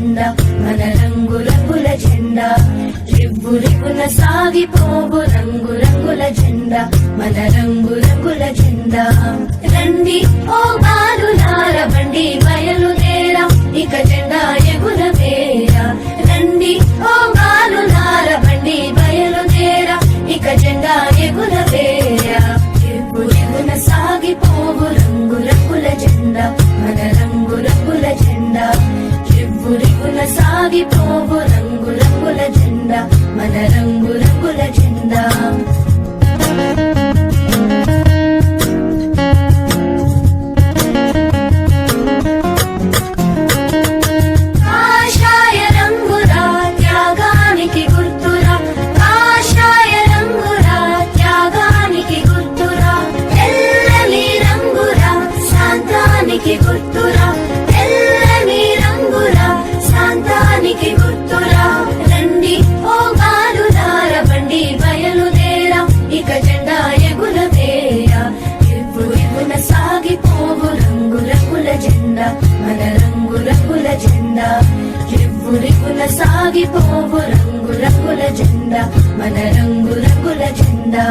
జెండా మన రంగు రంగుల జెండా రివ్వు రివ్వున సాగిపోవు రంగు రంగుల జెండా మన రంగు రంగుల జెండా రండి ఓ బాలులార బండి బయలుదేరా ఇక జెండా ఎగురవేరా రండి ఓ బాలులార బండి బయలుదేరా ఇక జెండా ఎగురవేరా రివ్వు రివ్వున సాగిపోవు రంగు రంగుల జెండా మన రంగు రంగుల జెండా రివ్వు రివ్వున సాగిపోవు రంగు రంగుల జెండా మన రంగు రంగుల జెండా కాషాయ రంగురా త్యాగానికి గుర్తురా కాషాయ రంగురా త్యాగానికి గుర్తురా తెల్లని రంగురా శాంతానికి గుర్తురా తెల్లని రంగురా శాంతానికి గుర్తురా రండి ఓ బాలులార బండి బయలుదేరా ఇక జెండా ఎగురవేరా రివ్వు రివ్వున సాగిపోవు రంగు రంగుల జెండా మన రంగు రంగుల జెండా రివ్వు రివ్వున సాగిపోవు రంగు రంగుల జెండా మన రంగు రంగుల జెండా